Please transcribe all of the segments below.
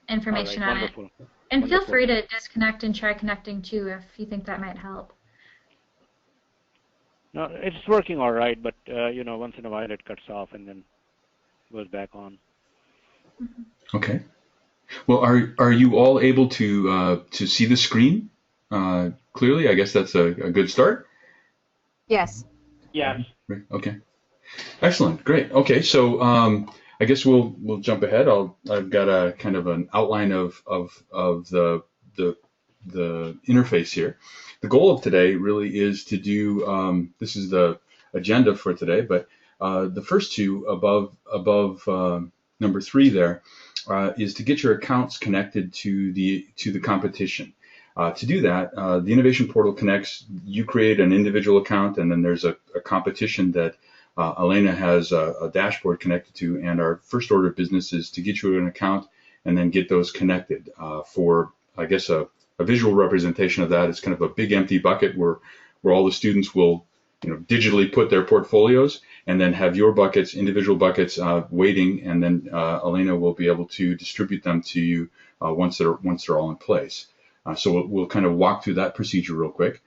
information on it. Wonderful. And Wonderful. feel free to disconnect and try connecting too if you think that might help. No, it's working all right, but once in a while it cuts off and then goes back on. Okay. Well, are you all able to see the screen clearly? I guess that's a good start. Yes. Yes. Okay. Excellent. Great. Okay. So I guess we'll jump ahead. I've got a kind of an outline of the interface here. The goal of today really is to do. This is the agenda for today, but the first two above number 3 there is to get your accounts connected to the competition. To do that, the Innovation Portal connects. You create an individual account, and then there's a competition that Elena has a dashboard connected to. And our first order of business is to get you an account and then get those connected. For I guess a visual representation of that is kind of a big empty bucket where all the students will digitally put their portfolios and then have your buckets, individual buckets, waiting, and then Elena will be able to distribute them to you once they're all in place. So we'll kind of walk through that procedure real quick.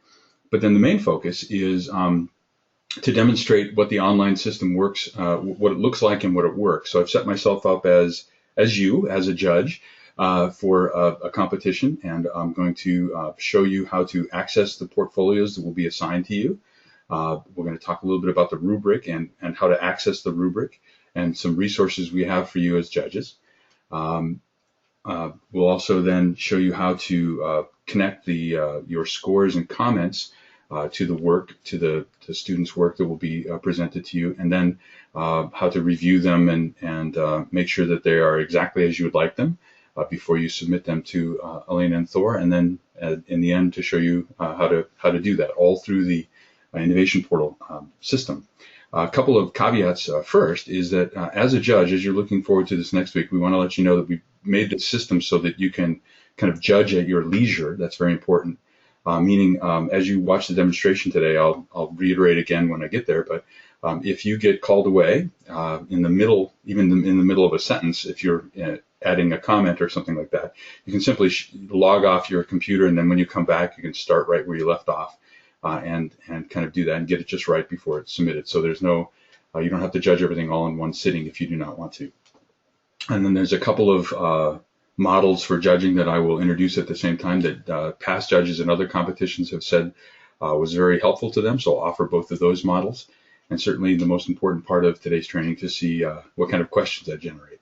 But then the main focus is to demonstrate what the online system works, what it looks like and what it works. So I've set myself up as a judge for a competition, and I'm going to show you how to access the portfolios that will be assigned to you. We're going to talk a little bit about the rubric and how to access the rubric and some resources we have for you as judges. We'll also then show you how to connect your scores and comments to the work, to the students' work that will be presented to you, and then how to review them and make sure that they are exactly as you would like them before you submit them to Elena and Thor, and then in the end to show you how to do that all through the Innovation Portal system. A couple of caveats first is that as a judge, as you're looking forward to this next week, we want to let you know that we've made the system so that you can kind of judge at your leisure. That's very important. Meaning, as you watch the demonstration today, I'll reiterate again when I get there, but if you get called away in the middle, even in the middle of a sentence, if you're adding a comment or something like that, you can simply log off your computer, and then when you come back, you can start right where you left off. And kind of do that and get it just right before it's submitted. So there's no, you don't have to judge everything all in one sitting if you do not want to. And then there's a couple of models for judging that I will introduce at the same time that past judges and other competitions have said was very helpful to them. So I'll offer both of those models. And certainly the most important part of today's training to see what kind of questions I generate.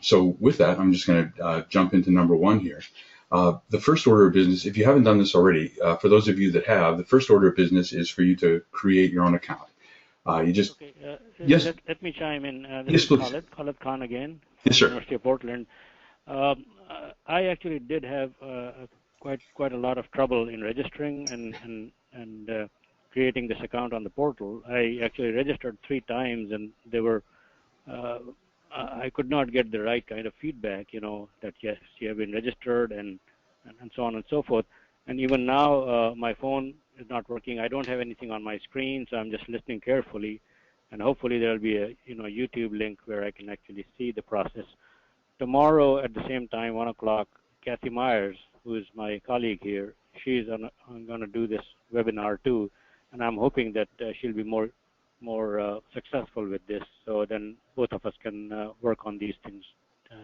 So with that, I'm just going to jump into number 1 here. The first order of business, if you haven't done this already, for those of you that have, the first order of business is for you to create your own account. You just yes. Let me chime in. Yes, please. Khalid Khan again, yes, sir. University of Portland. I actually did have quite a lot of trouble in registering and creating this account on the portal. I actually registered 3 times, and they were. I could not get the right kind of feedback, that yes, you have been registered and so on and so forth. And even now, my phone is not working. I don't have anything on my screen, so I'm just listening carefully. And hopefully there will be a YouTube link where I can actually see the process. Tomorrow at the same time, 1 o'clock, Kathy Myers, who is my colleague here, she's going to do this webinar too. And I'm hoping that she'll be more successful with this, so then both of us can work on these things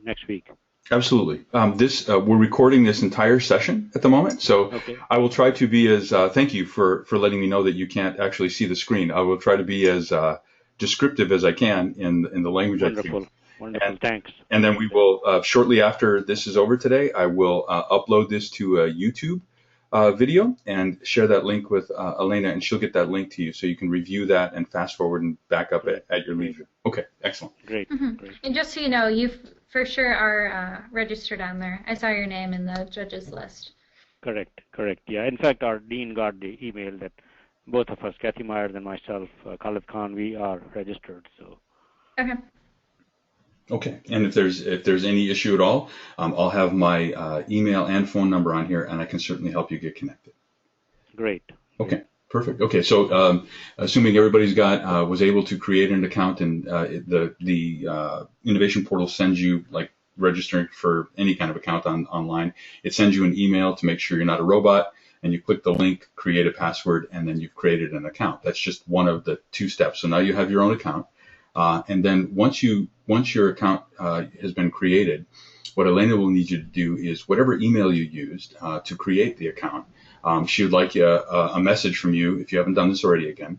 next week. Absolutely. We're recording this entire session at the moment, so okay. I will try to be as thank you for letting me know that you can't actually see the screen. I will try to be as descriptive as I can in the language I speak. Wonderful, thanks. And then we will shortly after this is over today, I will upload this to a YouTube video and share that link with Elena, and she'll get that link to you so you can review that and fast forward and back up at your leisure. Okay, excellent. Great. Great. And just so you know, you for sure are registered on there. I saw your name in the judges list. Correct. Yeah. In fact, our dean got the email that both of us, Kathy Myers and myself, Khalid Khan, we are registered. So. Okay. Okay, and if there's any issue at all, I'll have my email and phone number on here, and I can certainly help you get connected. Great. Okay, perfect. Okay, so assuming everybody's was able to create an account, and the Innovation Portal sends you like registering for any kind of account online, it sends you an email to make sure you're not a robot, and you click the link, create a password, and then you've created an account. That's just one of the 2 steps. So now you have your own account. And then once your account has been created, what Elena will need you to do is whatever email you used to create the account, she would like a message from you, if you haven't done this already again,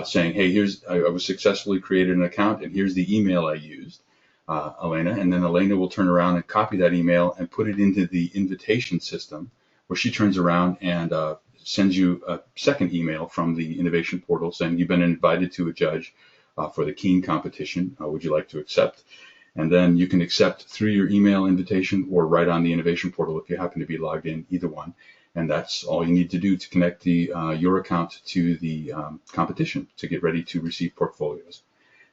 saying, hey, I was successfully created an account, and here's the email I used, Elena. And then Elena will turn around and copy that email and put it into the invitation system, where she turns around and sends you a second email from the innovation portal saying you've been invited to a judge for the Keen competition. Would you like to accept? And then you can accept through your email invitation or right on the innovation portal if you happen to be logged in, either one. And that's all you need to do to connect your account to the competition to get ready to receive portfolios.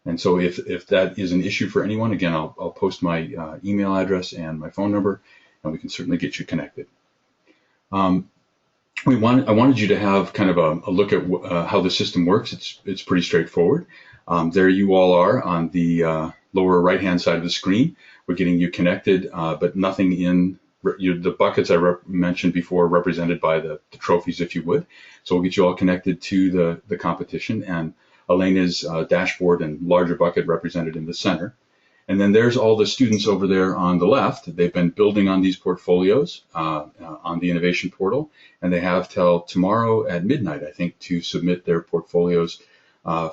And so if that is an issue for anyone, again, I'll post my email address and my phone number, and we can certainly get you connected. I wanted you to have kind of a look at how the system works. It's pretty straightforward. There you all are on the lower right-hand side of the screen. We're getting you connected, but nothing in the buckets I mentioned before, represented by the trophies, if you would. So we'll get you all connected to the competition, and Elena's dashboard and larger bucket represented in the center. And then there's all the students over there on the left. They've been building on these portfolios on the innovation portal, and they have till tomorrow at midnight, I think, to submit their portfolios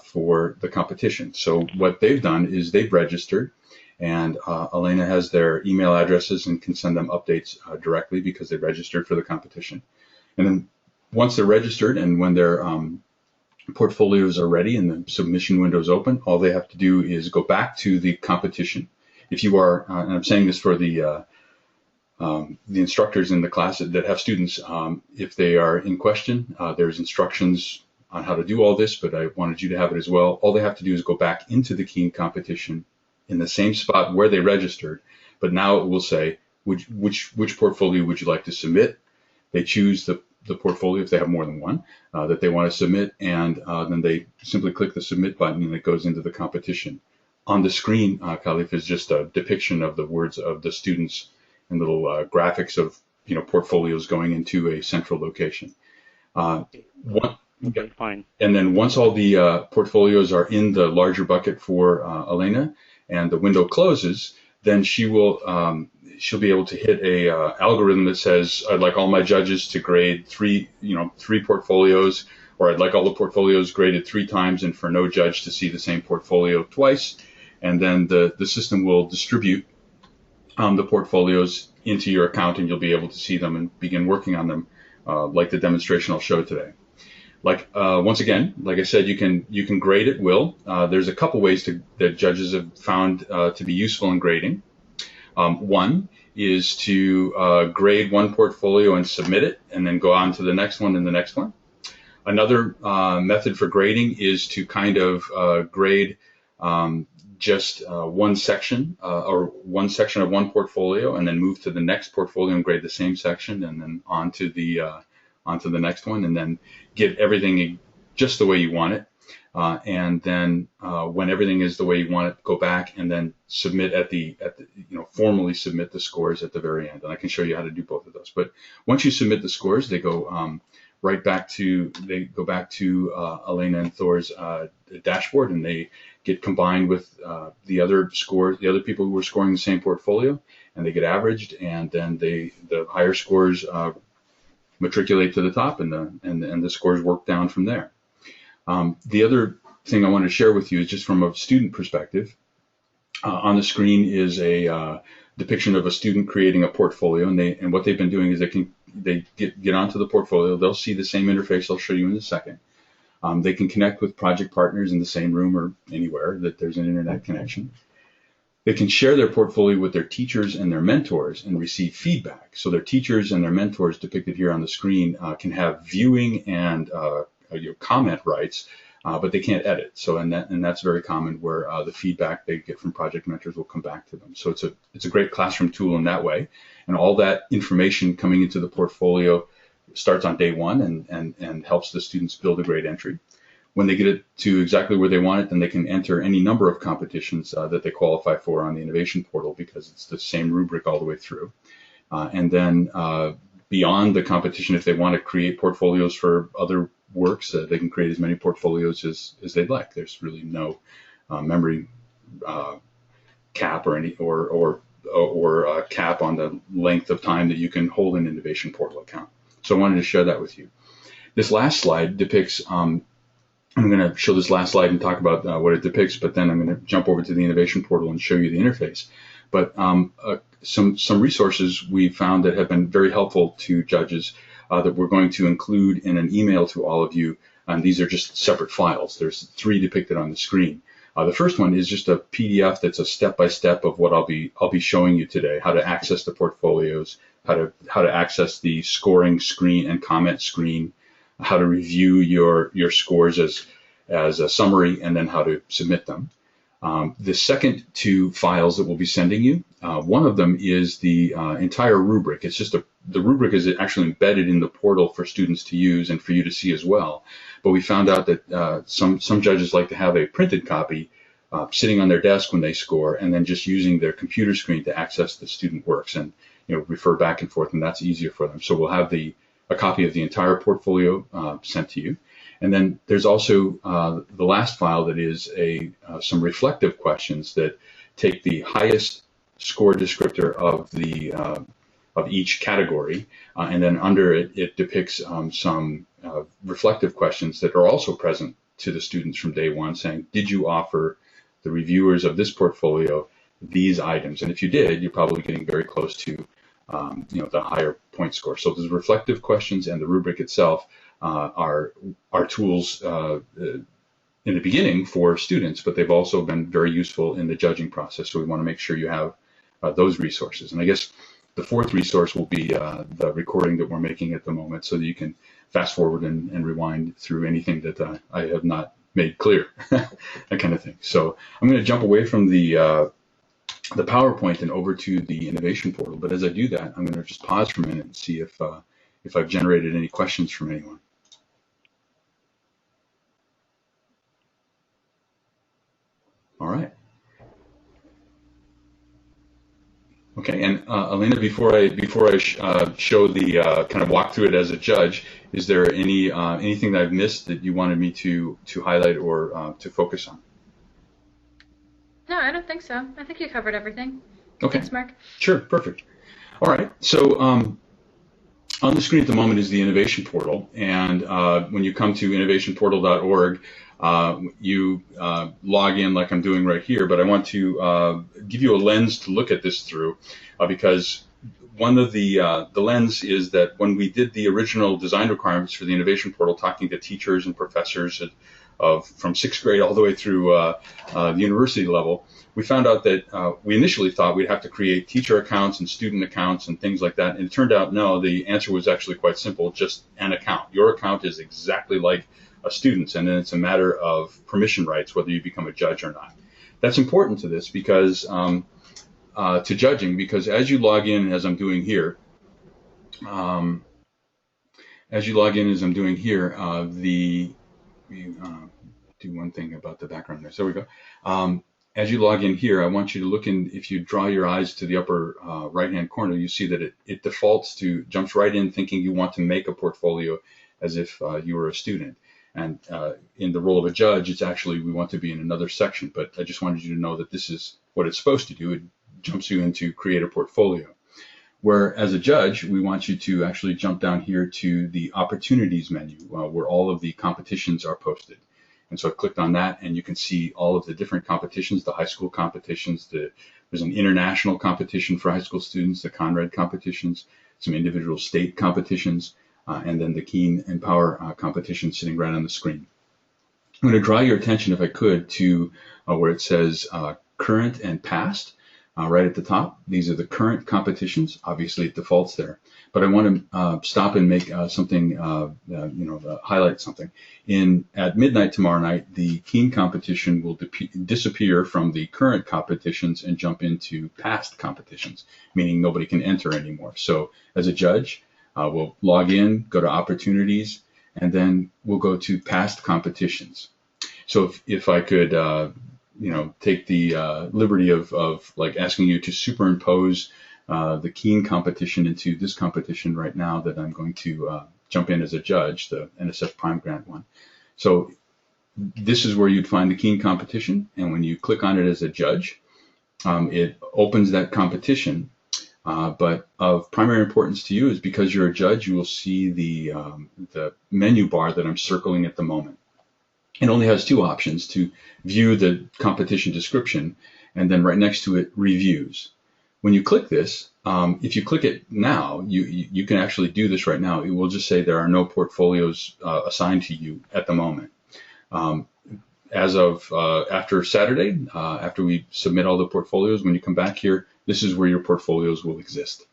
for the competition. So what they've done is they've registered, and Elena has their email addresses and can send them updates directly because they registered for the competition. And then once they're registered and when their portfolios are ready and the submission window is open, all they have to do is go back to the competition. If you are, and I'm saying this for the instructors in the class that have students, if they are in question, there's instructions on how to do all this, but I wanted you to have it as well. All they have to do is go back into the Keen competition in the same spot where they registered, but now it will say, which portfolio would you like to submit? They choose the portfolio, if they have more than one, that they want to submit, and then they simply click the submit button and it goes into the competition. On the screen, Khalif, is just a depiction of the words of the students and little graphics of portfolios going into a central location. Okay, fine. And then once all the portfolios are in the larger bucket for Elena and the window closes, then she'll be able to hit a algorithm that says, I'd like all my judges to grade three portfolios, or I'd like all the portfolios graded 3 times and for no judge to see the same portfolio twice. And then the system will distribute the portfolios into your account, and you'll be able to see them and begin working on them, like the demonstration I'll show today. Once again, like I said, you can grade at will. There's a couple ways that judges have found to be useful in grading. One is to grade one portfolio and submit it, and then go on to the next one and the next one. Another method for grading is to kind of grade just one section or one section of one portfolio, and then move to the next portfolio and grade the same section, and then onto the next one, and then get everything just the way you want it. And then when everything is the way you want it, go back and then submit formally submit the scores at the very end. And I can show you how to do both of those. But once you submit the scores, they go back to Elena and Thor's dashboard, and they get combined with the other scores, the other people who were scoring the same portfolio, and they get averaged, and then the higher scores matriculate to the top, and the scores work down from there. The other thing I want to share with you is just from a student perspective. On the screen is a depiction of a student creating a portfolio, and what they've been doing is they get onto the portfolio. They'll see the same interface I'll show you in a second. They can connect with project partners in the same room or anywhere that there's an internet connection. They can share their portfolio with their teachers and their mentors and receive feedback. So their teachers and their mentors, depicted here on the screen, can have viewing and comment rights, but they can't edit. So and that's very common, where the feedback they get from project mentors will come back to them. So it's a great classroom tool in that way. And all that information coming into the portfolio starts on day one and helps the students build a great entry. when they get it to exactly where they want it, then they can enter any number of competitions that they qualify for on the innovation portal, because it's the same rubric all the way through. And then beyond the competition, if they want to create portfolios for other works, they can create as many portfolios as they'd like. There's really no memory cap or any or cap on the length of time that you can hold an innovation portal account. So I wanted to share that with you. This last slide depicts. I'm going to show this last slide and talk about what it depicts, but then I'm going to jump over to the innovation portal and show you the interface. But some resources we found that have been very helpful to judges that we're going to include in an email to all of you. And these are just separate files. There's 3 depicted on the screen. The first one is just a PDF that's a step-by-step of what I'll be showing you today: how to access the portfolios, how to access the scoring screen and comment screen, how to review your scores as a summary, and then how to submit them. The second 2 files that we'll be sending you, one of them is the entire rubric. It's just the rubric is actually embedded in the portal for students to use and for you to see as well. But we found out that some judges like to have a printed copy sitting on their desk when they score, and then just using their computer screen to access the student works and refer back and forth, and that's easier for them. So we'll have a copy of the entire portfolio sent to you. And then there's also the last file that is some reflective questions that take the highest score descriptor of each category, and then under it, it depicts some reflective questions that are also present to the students from day one, saying, did you offer the reviewers of this portfolio these items? And if you did, you're probably getting very close to the higher point score. So the reflective questions and the rubric itself are tools in the beginning for students, but they've also been very useful in the judging process. So we want to make sure you have those resources. And I guess the fourth resource will be the recording that we're making at the moment, so that you can fast forward and rewind through anything that I have not made clear, that kind of thing. So I'm going to jump away from the PowerPoint and over to the innovation portal. But as I do that, I'm going to just pause for a minute and see if I've generated any questions from anyone. All right. Okay, and Elena, before I show the kind of walk through it as a judge, is there anything that I've missed that you wanted me to highlight or to focus on? No, I don't think so. I think you covered everything. Okay. Thanks, Mark. Sure, perfect. All right, so on the screen at the moment is the innovation portal, and when you come to innovationportal.org, you log in like I'm doing right here, but I want to give you a lens to look at this through, because one of the lens is that when we did the original design requirements for the innovation portal, talking to teachers and professors from 6th grade all the way through the university level, we found out that we initially thought we'd have to create teacher accounts and student accounts and things like that, and it turned out no, the answer was actually quite simple: just an account. Your account is exactly like a student's, and then it's a matter of permission rights whether you become a judge or not. That's important to this because to judging, because as you log in, as I'm doing here, do one thing about the background there. So we go. As you log in here, I want you to look in. If you draw your eyes to the upper right-hand corner, you see that it jumps right in thinking you want to make a portfolio as if you were a student. And in the role of a judge, it's actually, we want to be in another section. But I just wanted you to know that this is what it's supposed to do. It jumps you into create a portfolio. Where as a judge, we want you to actually jump down here to the opportunities menu where all of the competitions are posted. And so I clicked on that, and you can see all of the different competitions, the high school competitions. There's an international competition for high school students, the Conrad competitions, some individual state competitions, and then the EMpwr competition sitting right on the screen. I'm going to draw your attention, if I could, to where it says current and past. Right at the top, these are the current competitions. Obviously, it defaults there. But I want to stop and make something, highlight something. At midnight tomorrow night, the Keen competition will disappear from the current competitions and jump into past competitions, meaning nobody can enter anymore. So as a judge, we'll log in, go to opportunities, and then we'll go to past competitions. So if I could, take the liberty of like asking you to superimpose the Keen competition into this competition right now that I'm going to jump in as a judge, the NSF Prime Grant one. So this is where you'd find the Keen competition, and when you click on it as a judge, it opens that competition. But of primary importance to you is because you're a judge, you will see the menu bar that I'm circling at the moment. It only has two options: to view the competition description, and then right next to it, reviews. When you click this, if you click it now, you can actually do this right now. It will just say there are no portfolios assigned to you at the moment. As of after Saturday, after we submit all the portfolios, when you come back here, this is where your portfolios will exist.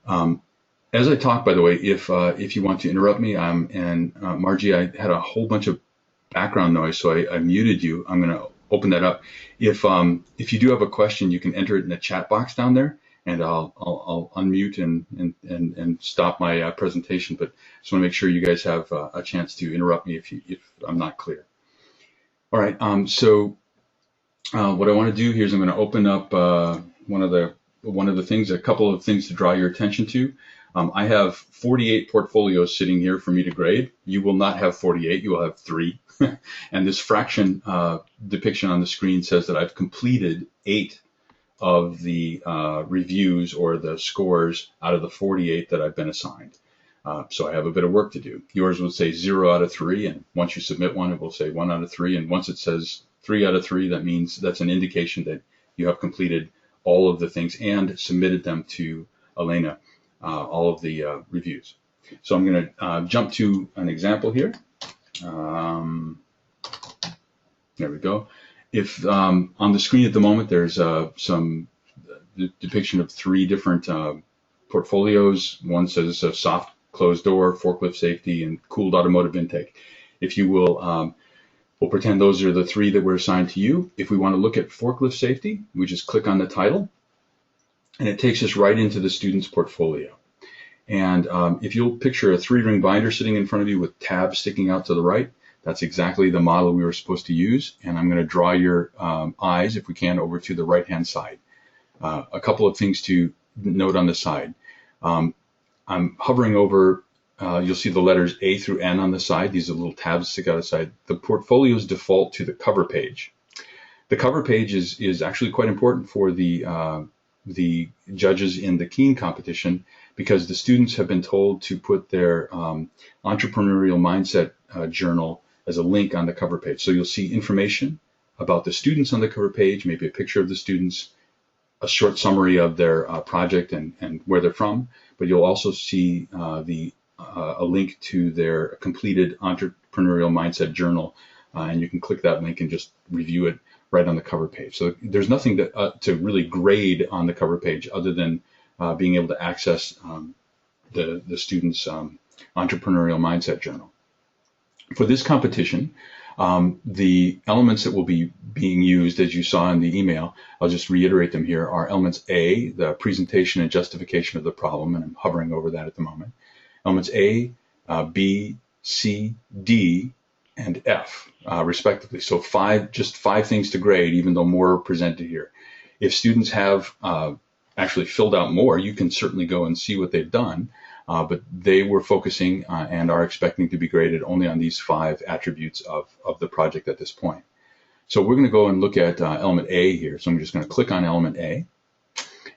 As I talk, by the way, if you want to interrupt me, and Margie, I had a whole bunch of background noise, so I muted you. I'm going to open that up. If you do have a question, you can enter it in the chat box down there, and I'll unmute and stop my presentation. But I just want to make sure you guys have a chance to interrupt me if I'm not clear. All right. So what I want to do here is I'm going to open up one of the things, a couple of things to draw your attention to. I have 48 portfolios sitting here for me to grade. You will not have 48, you will have 3. And this fraction depiction on the screen says that I've completed 8 of the reviews or the scores out of the 48 that I've been assigned. So I have a bit of work to do. Yours will say 0 out of 3, and once you submit one, it will say 1 out of 3. And once it says 3 out of 3, that means that's an indication that you have completed all of the things and submitted them to Elena, all of the reviews. So I'm going to jump to an example here. There we go. If on the screen at the moment there's some depiction of 3 different portfolios. One says soft closed door, forklift safety, and cooled automotive intake. If you will, we'll pretend those are the 3 that were assigned to you. If we want to look at forklift safety, we just click on the title, and it takes us right into the student's portfolio. And if you'll picture a 3-ring binder sitting in front of you with tabs sticking out to the right, that's exactly the model we were supposed to use. And I'm going to draw your eyes, if we can, over to the right-hand side. A couple of things to note on the side. I'm hovering over, you'll see the letters A through N on the side. These are little tabs that stick out of the side. The portfolios default to the cover page. The cover page is actually quite important for the judges in the Keen competition, because the students have been told to put their entrepreneurial mindset journal as a link on the cover page. So you'll see information about the students on the cover page, maybe a picture of the students, a short summary of their project and where they're from, but you'll also see a link to their completed entrepreneurial mindset journal, and you can click that link and just review it right on the cover page. So there's nothing to really grade on the cover page other than being able to access the student's entrepreneurial mindset journal. For this competition, the elements that will be being used, as you saw in the email, I'll just reiterate them here, are elements A, the presentation and justification of the problem, and I'm hovering over that at the moment. Elements A, B, C, D, and F, respectively. So just five things to grade, even though more are presented here. If students have actually filled out more, you can certainly go and see what they've done, but they were focusing and are expecting to be graded only on these 5 attributes of the project at this point. So we're going to go and look at element A here. So I'm just going to click on element A.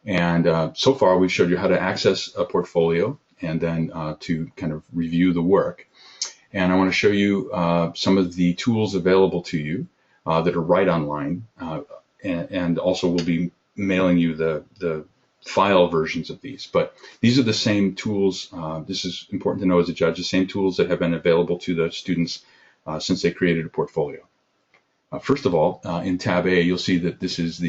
And so far, we've showed you how to access a portfolio and then to kind of review the work. And I want to show you some of the tools available to you that are right online. And also we'll be mailing you the file versions of these. But these are the same tools. This is important to know as a judge, the same tools that have been available to the students since they created a portfolio. First of all, in tab A, you'll see that this is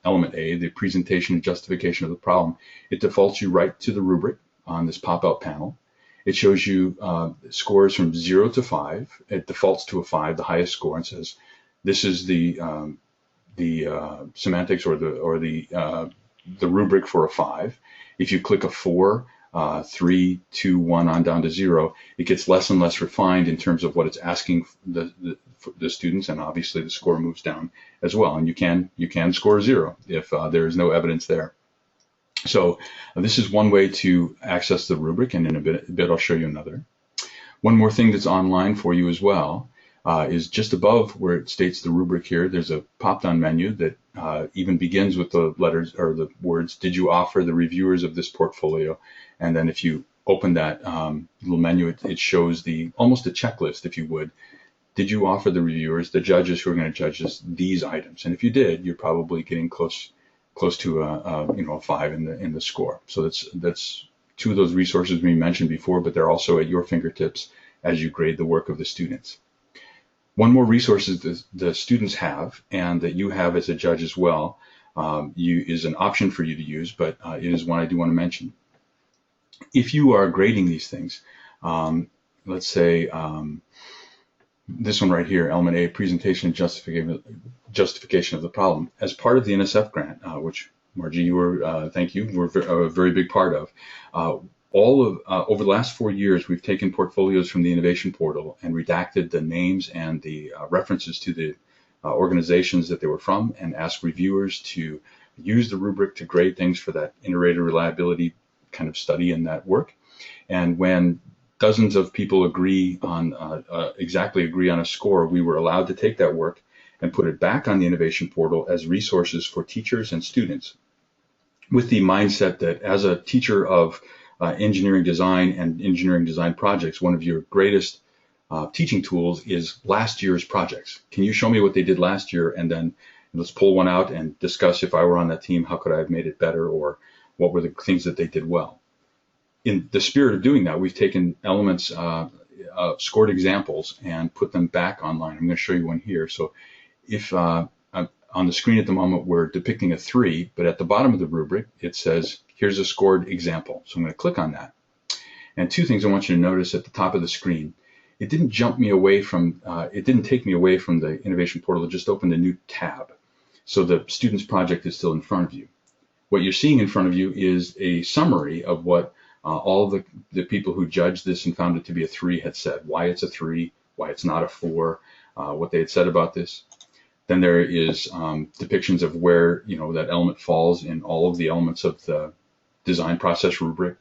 element A, the presentation and justification of the problem. It defaults you right to the rubric on this pop-out panel. It shows you scores from 0 to 5. It defaults to a 5, the highest score, and says this is the semantics or the rubric for a 5. If you click a 4, 3, 2, 1 on down to 0, it gets less and less refined in terms of what it's asking the students, and obviously the score moves down as well. And you can score 0 if there is no evidence there. So this is one way to access the rubric, and in a bit I'll show you another. One more thing that's online for you as well is just above where it states the rubric here, there's a pop-down menu that even begins with the letters or the words, "Did you offer the reviewers of this portfolio?" And then if you open that little menu, it shows almost a checklist, if you would. Did you offer the reviewers, the judges who are going to judge this, these items? And if you did, you're probably getting close to a 5 in the score. So that's two of those resources we mentioned before, but they're also at your fingertips as you grade the work of the students. One more resource the students have, and that you have as a judge as well, is an option for you to use, but it is one I do want to mention. If you are grading these things, let's say this one right here, element A, presentation and justification of the problem, as part of the NSF grant, which Margie, you were, thank you, were a very big part of. Over the last 4 years, we've taken portfolios from the innovation portal and redacted the names and the references to the organizations that they were from, and asked reviewers to use the rubric to grade things for that iterative reliability kind of study in that work. And when dozens of people exactly agree on a score, we were allowed to take that work and put it back on the innovation portal as resources for teachers and students, with the mindset that as a teacher of engineering design and engineering design projects, one of your greatest teaching tools is last year's projects. Can you show me what they did last year? And then let's pull one out and discuss, if I were on that team, how could I have made it better, or what were the things that they did well? In the spirit of doing that, we've taken elements, scored examples, and put them back online. I'm going to show you one here. So if on the screen at the moment, we're depicting a 3, but at the bottom of the rubric, it says, here's a scored example. So I'm going to click on that. And two things I want you to notice at the top of the screen. It didn't jump me away from, it didn't take me away from the innovation portal. It just opened a new tab. So the student's project is still in front of you. What you're seeing in front of you is a summary of what all of the people who judged this and found it to be a 3 had said, why it's a 3, why it's not a 4, what they had said about this. Then there is depictions of where that element falls in all of the elements of the design process rubric,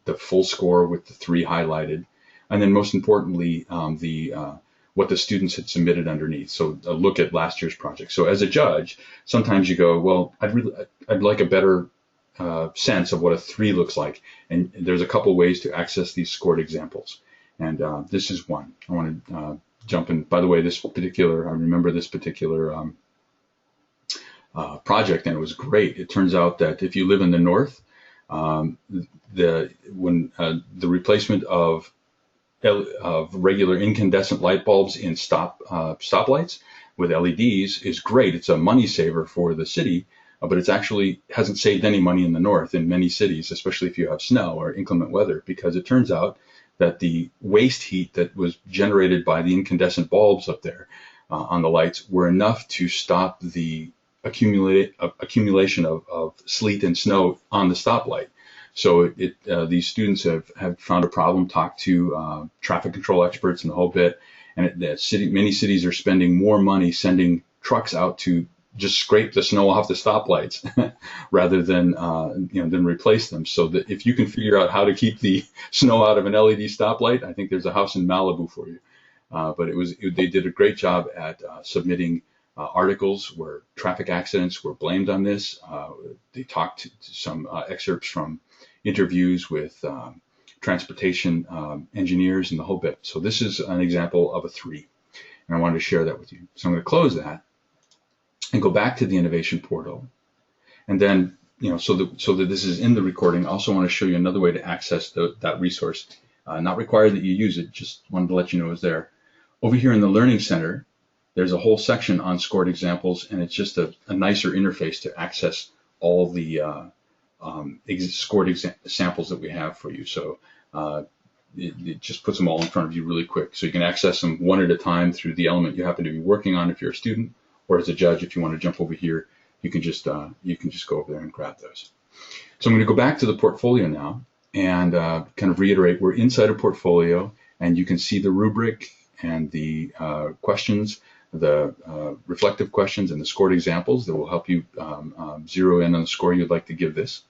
the full score with the 3 highlighted, and then most importantly, what the students had submitted underneath. So a look at last year's project. So as a judge, sometimes you go, well, I'd like a better sense of what a 3 looks like. And there's a couple ways to access these scored examples. And this is one. I want to jump in. By the way, I remember this particular project, and it was great. It turns out that if you live in the north, the replacement of regular incandescent light bulbs in stoplights with LEDs is great. It's a money saver for the city, but it's actually hasn't saved any money in the north in many cities, especially if you have snow or inclement weather, because it turns out that the waste heat that was generated by the incandescent bulbs up there on the lights were enough to stop the accumulation of sleet and snow on the stoplight. So these students have found a problem, talked to traffic control experts and the whole bit, and many cities are spending more money sending trucks out to just scrape the snow off the stoplights rather than replace them. So that if you can figure out how to keep the snow out of an LED stoplight, I think there's a house in Malibu for you. But they did a great job at submitting articles where traffic accidents were blamed on this. They talked to some excerpts from interviews with transportation engineers and the whole bit. So this is an example of a 3, and I wanted to share that with you. So I'm going to close that and go back to the innovation portal, and then so that this is in the recording. I also want to show you another way to access that resource. Not required that you use it, just wanted to let you know it was there. Over here in the Learning Center, there's a whole section on scored examples, and it's just a nicer interface to access all the scored samples that we have for you. So it just puts them all in front of you really quick. So you can access them one at a time through the element you happen to be working on if you're a student, or as a judge, if you want to jump over here, you can just go over there and grab those. So I'm going to go back to the portfolio now. and kind of reiterate, we're inside a portfolio, and you can see the rubric and the questions, the reflective questions and the scored examples that will help you zero in on the score you'd like to give this.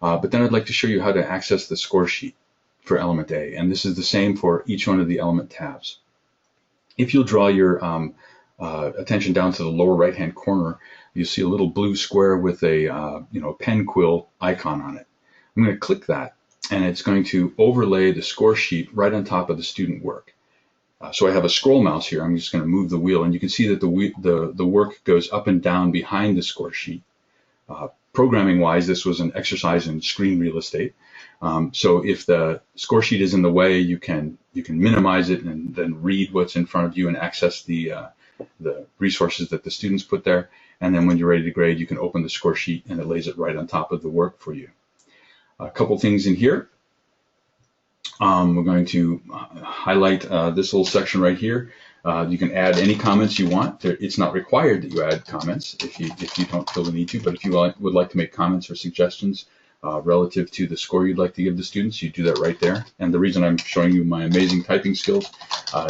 But then I'd like to show you how to access the score sheet for element A, and this is the same for each one of the element tabs. If you'll draw your attention down to the lower right-hand corner, you'll see a little blue square with a pen quill icon on it. I'm going to click that, and it's going to overlay the score sheet right on top of the student work. So I have a scroll mouse here. I'm just going to move the wheel, and you can see that the work goes up and down behind the score sheet. Programming-wise, this was an exercise in screen real estate. So if the score sheet is in the way, you can minimize it and then read what's in front of you and access the resources that the students put there. And then when you're ready to grade, you can open the score sheet and it lays it right on top of the work for you. A couple things in here. We're going to highlight this little section right here. You can add any comments you want. It's not required that you add comments if you don't feel the need to, but if you would like to make comments or suggestions relative to the score you'd like to give the students, you do that right there. And the reason I'm showing you my amazing typing skills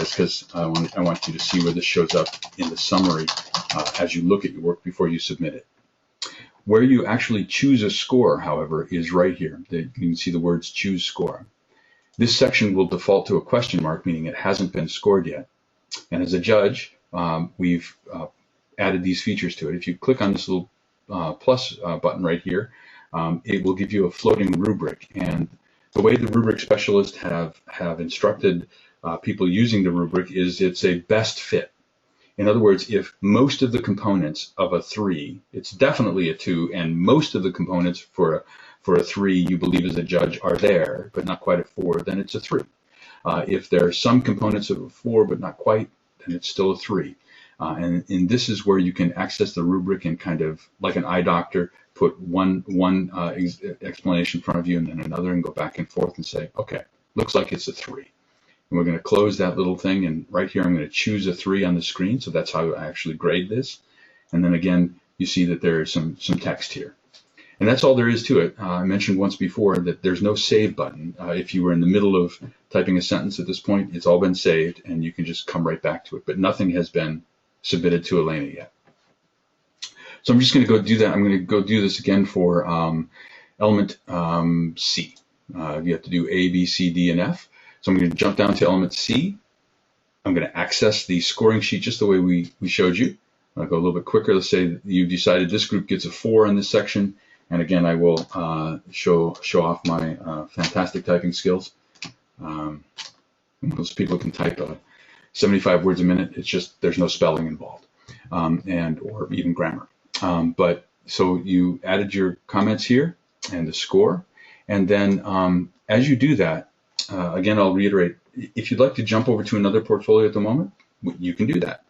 is because I want you to see where this shows up in the summary as you look at your work before you submit it. Where you actually choose a score, however, is right here. You can see the words choose score. This section will default to a question mark, meaning it hasn't been scored yet. And as a judge, we've added these features to it. If you click on this little plus button right here, it will give you a floating rubric. And the way the rubric specialists have instructed people using the rubric is it's a best fit. In other words, if most of the components of a 3, it's definitely a 2, and most of the components for a 3 you believe as a judge are there, but not quite a 4, then it's a 3. If there are some components of a 4, but not quite, then it's still a 3. And this is where you can access the rubric and kind of, like an eye doctor, put one explanation in front of you and then another and go back and forth and say, okay, looks like it's a 3. And we're going to close that little thing, and right here I'm going to choose a 3 on the screen, so that's how I actually grade this. And then again, you see that there's some text here. And that's all there is to it. I mentioned once before that there's no save button. If you were in the middle of typing a sentence at this point, it's all been saved, and you can just come right back to it. But nothing has been submitted to Elena yet. So I'm just going to go do that. I'm going to go do this again for element C. You have to do A, B, C, D, and F. So I'm going to jump down to element C. I'm going to access the scoring sheet just the way we showed you. I'll go a little bit quicker. Let's say you decided this group gets a 4 in this section. And again, I will show off my fantastic typing skills. Most people can type 75 words a minute. It's just there's no spelling involved, or even grammar. But so you added your comments here and the score, and then as you do that, again, I'll reiterate: if you'd like to jump over to another portfolio at the moment, you can do that.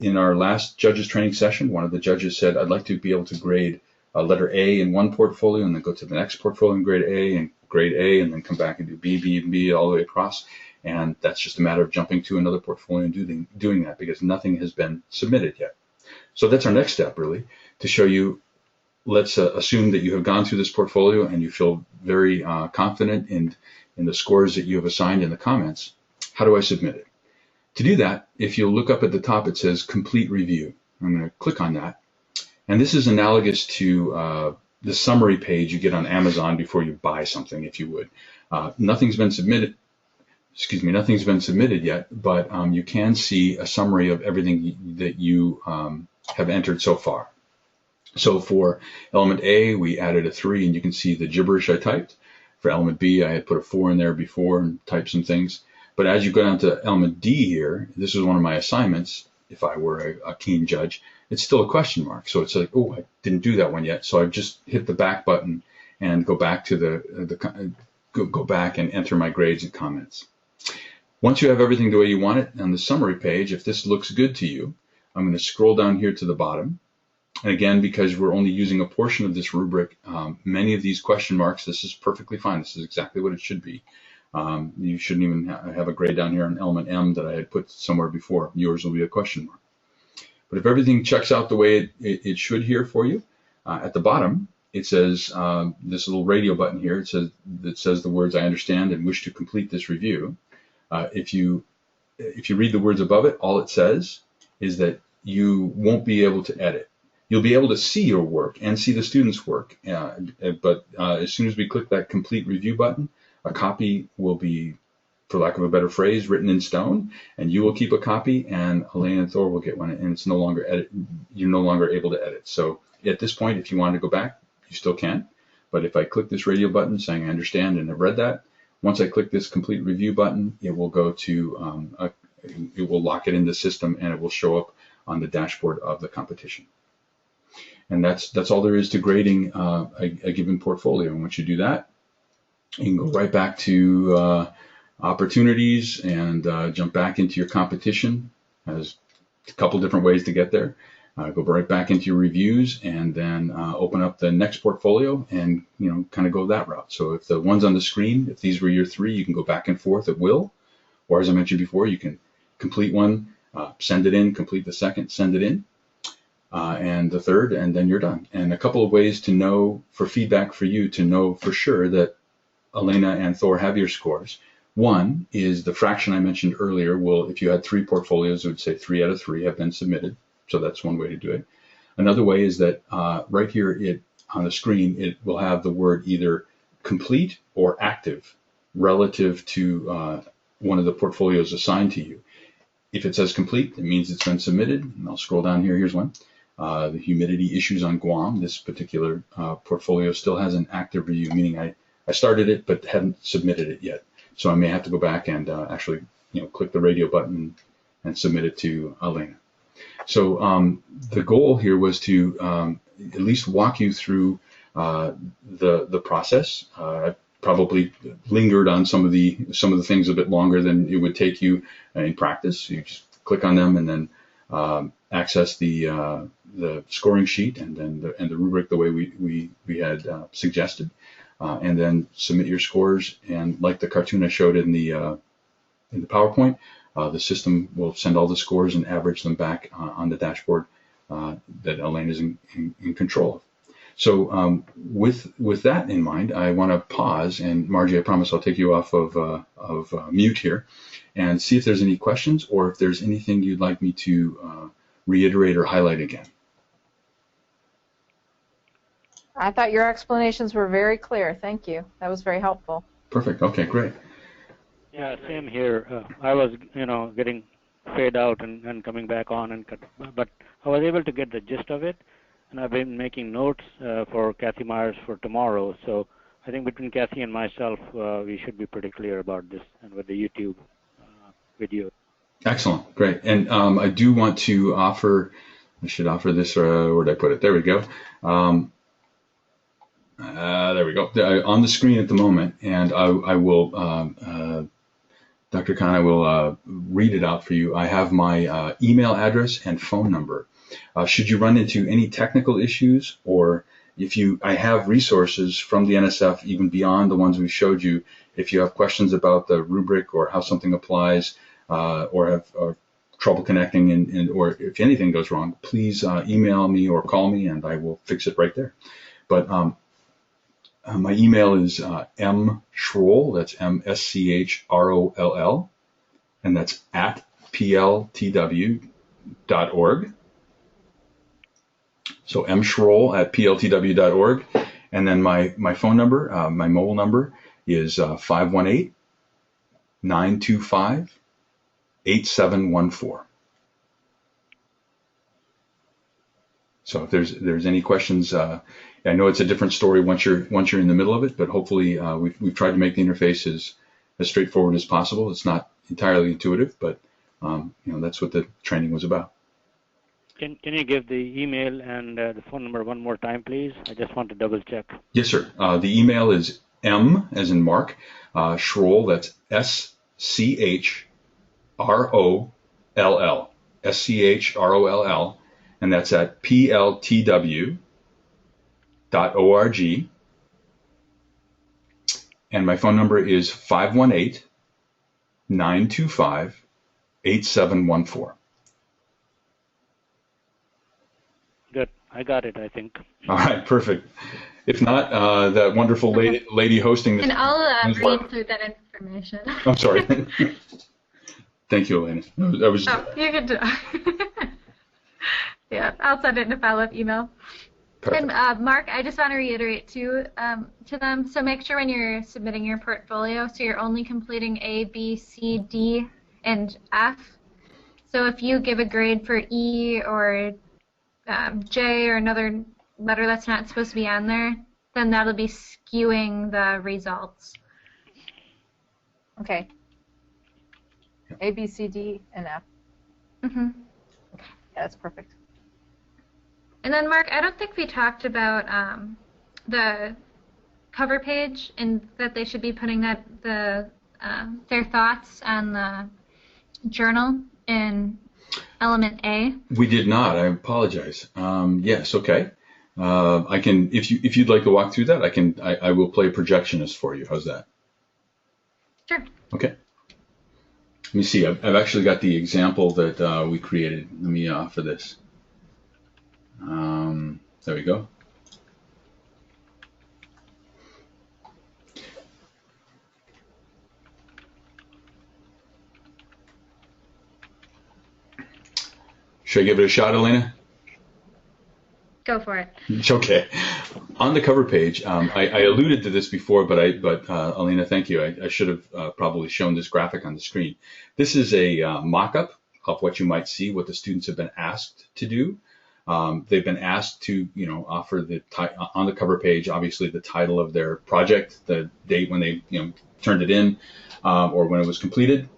In our last judges training session, one of the judges said, "I'd like to be able to grade letter A in one portfolio and then go to the next portfolio and grade A and then come back and do B, B, and B all the way across." And that's just a matter of jumping to another portfolio and doing that because nothing has been submitted yet. So that's our next step, really, to show you. Let's assume that you have gone through this portfolio and you feel very confident in the scores that you have assigned in the comments. How do I submit it? To do that, if you look up at the top, it says complete review. I'm going to click on that. And this is analogous to the summary page you get on Amazon before you buy something, if you would. Nothing's been submitted. Nothing's been submitted yet, but you can see a summary of everything that you have entered so far. So for element A, we added a 3, and you can see the gibberish I typed. For element B, I had put a 4 in there before and typed some things. But as you go down to element D here, this is one of my assignments. If I were a keen judge, it's still a question mark. So it's like, oh, I didn't do that one yet. So I've just hit the back button and go back to go back and enter my grades and comments. Once you have everything the way you want it on the summary page, if this looks good to you, I'm going to scroll down here to the bottom. And again, because we're only using a portion of this rubric, many of these question marks, this is perfectly fine. This is exactly what it should be. You shouldn't even have a grade down here on element M that I had put somewhere before. Yours will be a question mark. But if everything checks out the way it should here for you, at the bottom, it says this little radio button here. It says the words "I understand" and "wish to complete this review." If you read the words above it, all it says is that you won't be able to edit. You'll be able to see your work and see the students' work, but as soon as we click that complete review button, a copy will be, for lack of a better phrase, written in stone, and you will keep a copy, and Elena and Thor will get one, and it's no longer you're no longer able to edit. So at this point, if you want to go back, you still can. But if I click this radio button saying I understand and I've read that, once I click this complete review button, it will go to it will lock it in the system, and it will show up on the dashboard of the competition. And that's all there is to grading a given portfolio. And once you do that, you can go right back to opportunities and jump back into your competition. There's a couple different ways to get there. Go right back into your reviews, and then open up the next portfolio and kind of go that route. So if the ones on the screen, if these were your three, you can go back and forth at will. Or as I mentioned before, you can complete one, send it in, complete the second, send it in. And the third, and then you're done. And a couple of ways to know, for feedback for you, to know for sure that Elena and Thor have your scores. One is the fraction I mentioned earlier. Well, if you had 3 portfolios, it would say 3 out of 3 have been submitted. So that's one way to do it. Another way is that right here on the screen, it will have the word either complete or active relative to one of the portfolios assigned to you. If it says complete, it means it's been submitted. And I'll scroll down here. Here's one. The humidity issues on Guam. This particular portfolio still has an active review, meaning I started it but hadn't submitted it yet. So I may have to go back and actually click the radio button and submit it to Elena. So the goal here was to at least walk you through the process. I probably lingered on some of the things a bit longer than it would take you in practice. You just click on them and then access the scoring sheet and then the rubric the way we had suggested, and then submit your scores. And like the cartoon I showed in the PowerPoint, the system will send all the scores and average them back on the dashboard that Elaine is in control of. So with that in mind, I want to pause, and Margie, I promise I'll take you off of mute here, and see if there's any questions or if there's anything you'd like me to reiterate or highlight again. I thought your explanations were very clear. Thank you. That was very helpful. Perfect. Okay, great. Yeah, same here. I was, getting fade out and coming back on, but I was able to get the gist of it, and I've been making notes for Kathy Myers for tomorrow. So I think between Kathy and myself, we should be pretty clear about this and with the YouTube video. Excellent, great. And I do want to offer, I should offer this, where did I put it? There we go. There we go. On the screen at the moment, and I will, Dr. Khan, I will read it out for you. I have my email address and phone number. Should you run into any technical issues, or I have resources from the NSF even beyond the ones we showed you. If you have questions about the rubric or how something applies, or have trouble connecting, or if anything goes wrong, please email me or call me, and I will fix it right there. But my email is mschroll, that's MSCHROLL, and that's at pltw.org. So mschroll at pltw.org. And then my phone number, my mobile number is 518-925-8714. So if there's any questions, I know it's a different story once you're in the middle of it, but hopefully we've tried to make the interface as straightforward as possible. It's not entirely intuitive, but that's what the training was about. Can you give the email and the phone number one more time, please? I just want to double check. Yes, sir. The email is M as in Mark, Schroll, that's SCHROLL, SCHROLL, and that's at pltw.org. And my phone number is 518-925-8714. Good. I got it, I think. All right, perfect. If not, that wonderful lady hosting this. And I'll this work. re-include that information. I'm sorry. Thank you, Elena. That was. Oh, you can do. Yeah, I'll send it in a follow-up email. Perfect. And Mark, I just want to reiterate too to them. So make sure when you're submitting your portfolio, so you're only completing A, B, C, D, and F. So if you give a grade for E or J or another letter that's not supposed to be on there, then that'll be skewing the results. Okay. A, B, C, D, and F. Mm-hmm. Yeah, that's perfect. And then, Mark, I don't think we talked about the cover page and that they should be putting their thoughts on the journal in element A. We did not. I apologize. Yes. Okay. I can, if you'd like to walk through that, I will play projectionist for you. How's that? Sure. Okay. Let me see. I've actually got the example that we created. Let me offer this. There we go. Should I give it a shot, Elena? Go for it. It's okay. On the cover page, I alluded to this before, but Elena, thank you. I should have probably shown this graphic on the screen. This is a mock-up of what you might see, what the students have been asked to do. They've been asked to, offer on the cover page, obviously the title of their project, the date when they, turned it in, or when it was completed,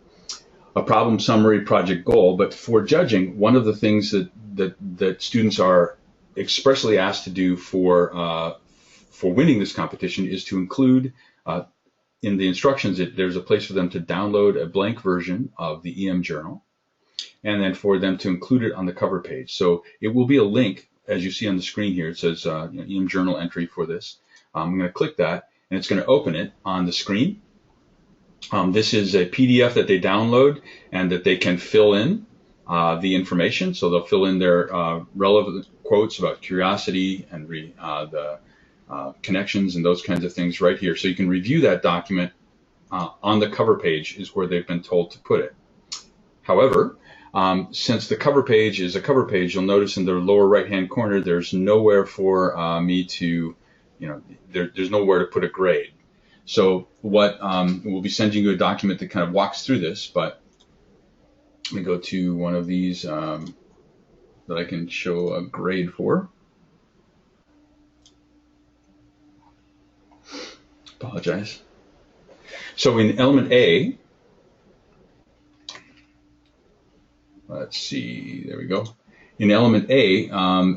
a problem summary, project goal. But for judging, one of the things that students are expressly asked to do for winning this competition is to include in the instructions there's a place for them to download a blank version of the EM journal, and then for them to include it on the cover page. So it will be a link, as you see on the screen here. It says EM journal entry for this. I'm going to click that, and it's going to open it on the screen. This is a PDF that they download and that they can fill in the information. So they'll fill in their relevant quotes about curiosity and the connections and those kinds of things right here. So you can review that document on the cover page is where they've been told to put it. However, since the cover page is a cover page, you'll notice in the lower right-hand corner, there's nowhere for me to, there's nowhere to put a grade. So we'll be sending you a document that kind of walks through this, but let me go to one of these that I can show a grade for. Apologize. So in element A, let's see, there we go. In element A,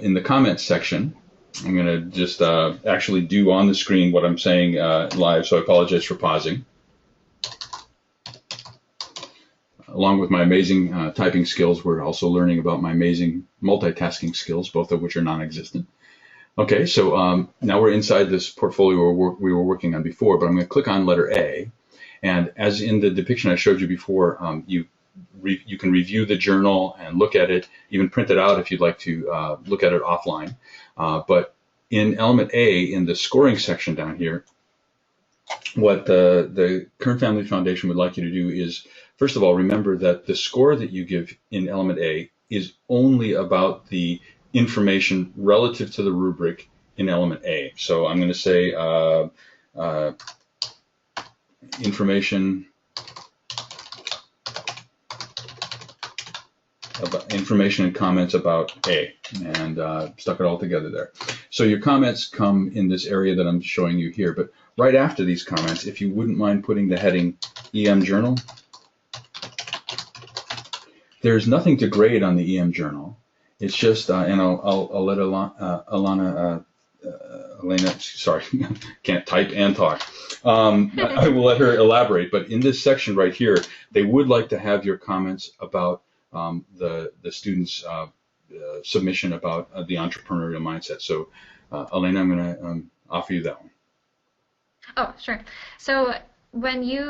in the comments section, I'm going to just actually do on the screen what I'm saying live, so I apologize for pausing. Along with my amazing typing skills, we're also learning about my amazing multitasking skills, both of which are non-existent. Okay, so now we're inside this portfolio we were working on before, but I'm going to click on letter A. And as in the depiction I showed you before, you can review the journal and look at it, even print it out if you'd like to look at it offline. But in element A, in the scoring section down here, what the Kern Family Foundation would like you to do is, first of all, remember that the score that you give in element A is only about the information relative to the rubric in element A. So I'm going to say information and comments about A, and stuck it all together there. So your comments come in this area that I'm showing you here, but right after these comments, if you wouldn't mind putting the heading EM Journal. There's nothing to grade on the EM Journal. It's just, and I'll let Elena, sorry, can't type and talk. I will let her elaborate, but in this section right here, they would like to have your comments about the students' submission about the entrepreneurial mindset. So, Elena, I'm going to offer you that one. Oh, sure. So when you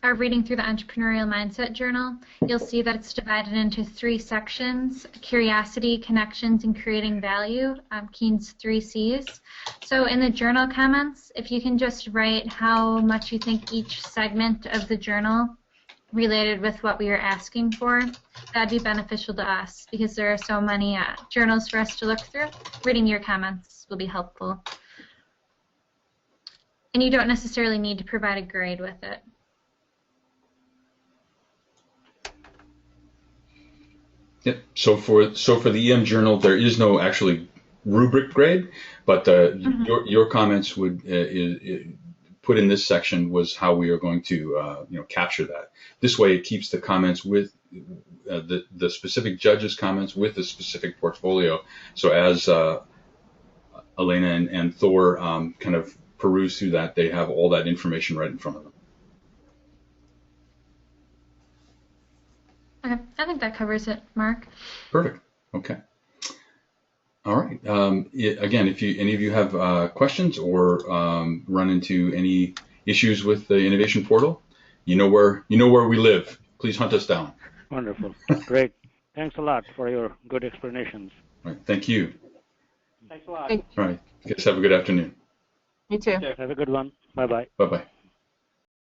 are reading through the Entrepreneurial Mindset Journal, you'll see that it's divided into 3 sections: curiosity, connections, and creating value, Keen's 3 C's. So in the journal comments, if you can just write how much you think each segment of the journal related with what we were asking for, that'd be beneficial to us because there are so many journals for us to look through. Reading your comments will be helpful. And you don't necessarily need to provide a grade with it. Yep. So for the EM journal, there is no actually rubric grade, but your comments would put in this section was how we are going to capture that. This way, it keeps the comments with the specific judge's comments with the specific portfolio. So as Elena and Thor kind of peruse through that, they have all that information right in front of them. Okay, I think that covers it, Mark. Perfect. Okay. All right. Again, if any of you have questions or run into any issues with the innovation portal, you know where we live. Please hunt us down. Wonderful. Great. Thanks a lot for your good explanations. All right. Thank you. Thanks a lot. All right. You guys have a good afternoon. You too. Have a good one. Bye-bye. Bye-bye.